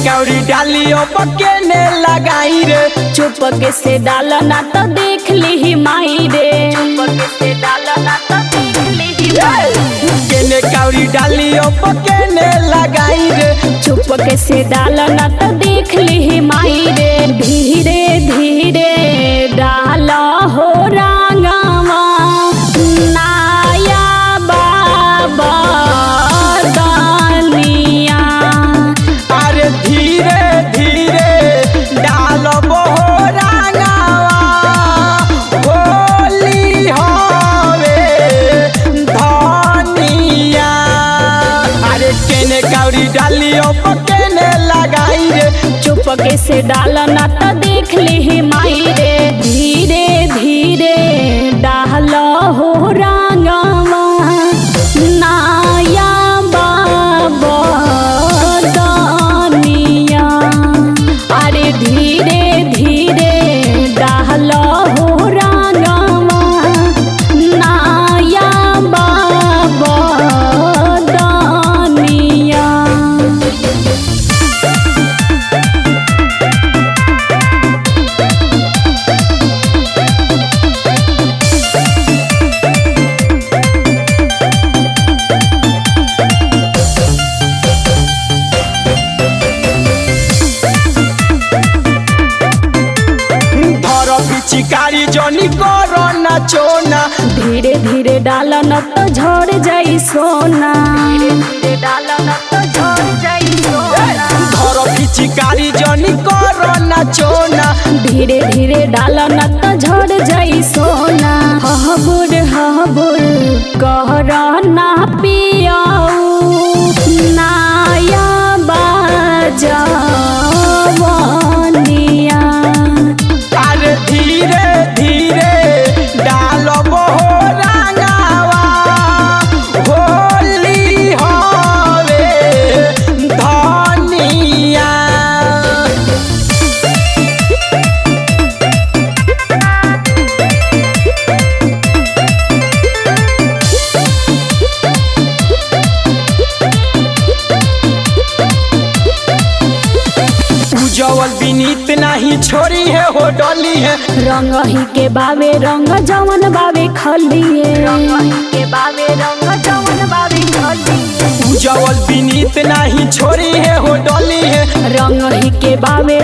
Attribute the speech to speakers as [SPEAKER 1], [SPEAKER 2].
[SPEAKER 1] कौड़ी डालियो पकेने लगाई रे।
[SPEAKER 2] चुपके से डाला ना तो देख ली माई रे। चुपके से डाला ना तो देख ली
[SPEAKER 1] केने कौड़ी डालियो पकेने लगाई रे।
[SPEAKER 2] चुपके से डाला ना तो देख ली माई रे। धीरे धीरे डाला हो रांगावा नाया बाबा दानिया।
[SPEAKER 1] अरे धीरे धीरे डालबो हो रांगावा होली होवे धनिया। अरे केने कौड़ी डालियो पकेने लगाई रे।
[SPEAKER 2] चुपके से डाला ना तो देख ली माई रे। धीरे धीरे डाला हो रांगावा नाया बाबा दानिया। अरे धीरे धीरे डाला हो रांगावा नाया बाबा दानिया।
[SPEAKER 1] चिकारी जोनी करो ना चोना।
[SPEAKER 2] धीरे धीरे डाला न तो झड़ जाई सोना। धीरे धीरे डाला न तो झड़ जाई सोना।
[SPEAKER 1] धरो चिकारी जोनी करो ना चोना।
[SPEAKER 2] धीरे धीरे डाला न तो झड़ जाई सोना। हबुर कहरा ना पियाऊ नाया बाजा वानिया।
[SPEAKER 1] अरे धीरे धीरे डालबो हो रांगावा होली होवे धनिया। उजवल विनीत नहीं छोड़ी है हो डोली है।
[SPEAKER 2] रंग ही के बावे रंग जवन बावे खलिए। रंग ही के बावे रंग जवन बावे खलिए।
[SPEAKER 1] उजवल विनीत नहीं छोड़ी है हो डोली है।
[SPEAKER 2] रंग ही के बावे